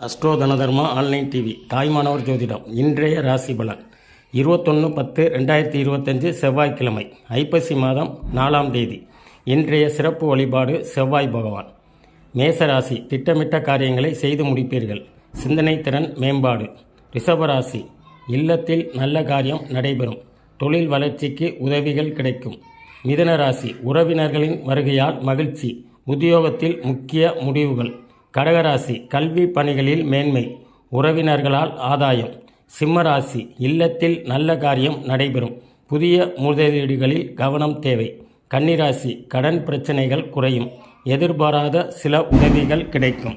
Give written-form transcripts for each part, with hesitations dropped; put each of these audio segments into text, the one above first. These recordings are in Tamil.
அஸ்ட்ரோ தனதர்மா ஆன்லைன் டிவி தாய்மானவர் ஜோதிடம் இன்றைய ராசி பலன் 21/10/2025 செவ்வாய்க்கிழமை ஐப்பசி மாதம் 4ஆம் தேதி. இன்றைய சிறப்பு வழிபாடு செவ்வாய் பகவான். மேசராசி திட்டமிட்ட காரியங்களை செய்து முடிப்பீர்கள். சிந்தனை திறன் மேம்பாடு. ரிஷபராசி இல்லத்தில் நல்ல காரியம் நடைபெறும். தொழில் வளர்ச்சிக்கு உதவிகள் கிடைக்கும். மிதுன ராசி உறவினர்களின் வருகையால் மகிழ்ச்சி. உத்தியோகத்தில் முக்கிய முடிவுகள். கடகராசி கல்வி பணிகளில் மேன்மை. உறவினர்களால் ஆதாயம். சிம்மராசி இல்லத்தில் நல்ல காரியம் நடைபெறும். புதிய முதலீடுகளில் கவனம் தேவை. கன்னிராசி கடன் பிரச்சனைகள் குறையும். எதிர்பாராத சில உதவிகள் கிடைக்கும்.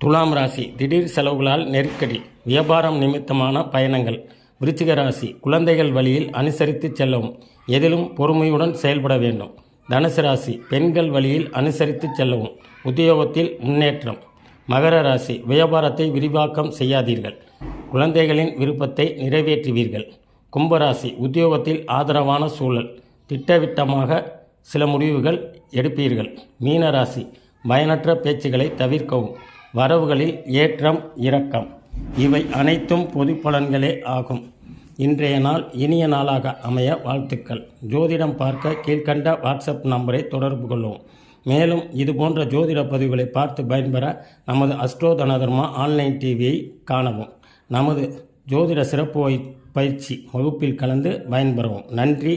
துலாம் ராசி திடீர் செலவுகளால் நெருக்கடி. வியாபாரம் நிமித்தமான பயணங்கள். விருச்சிக ராசி குழந்தைகள் வழியில் அனுசரித்து செல்லவும். எதிலும் பொறுமையுடன் செயல்பட வேண்டும். தனுசு ராசி பெண்கள் வழியில் அனுசரித்து செல்லவும். உத்தியோகத்தில் முன்னேற்றம். மகர ராசி வியாபாரத்தை விரிவாக்கம் செய்யாதீர்கள். குழந்தைகளின் விருப்பத்தை நிறைவேற்றுவீர்கள். கும்பராசி உத்தியோகத்தில் ஆதரவான சூழல். திட்டவட்டமாக சில முடிவுகள் எடுப்பீர்கள். மீனராசி பயனற்ற பேச்சுகளை தவிர்க்கவும். வரவுகளில் ஏற்றம் இறக்கம். இவை அனைத்தும் பொது பலன்களே ஆகும். இன்றைய நாள் இனிய நாளாக அமைய வாழ்த்துக்கள். ஜோதிடம் பார்க்க கீழ்கண்ட வாட்ஸ்அப் நம்பரை தொடர்பு கொள்ளவும். மேலும் இதுபோன்ற ஜோதிட பதிவுகளை பார்த்து பயன்பெற நமது அஸ்ட்ரோ தனதர்மா ஆன்லைன் டிவியை காணவும். நமது ஜோதிட சிறப்பு பயிற்சி வகுப்பில் கலந்து பயன்பெறவும். நன்றி.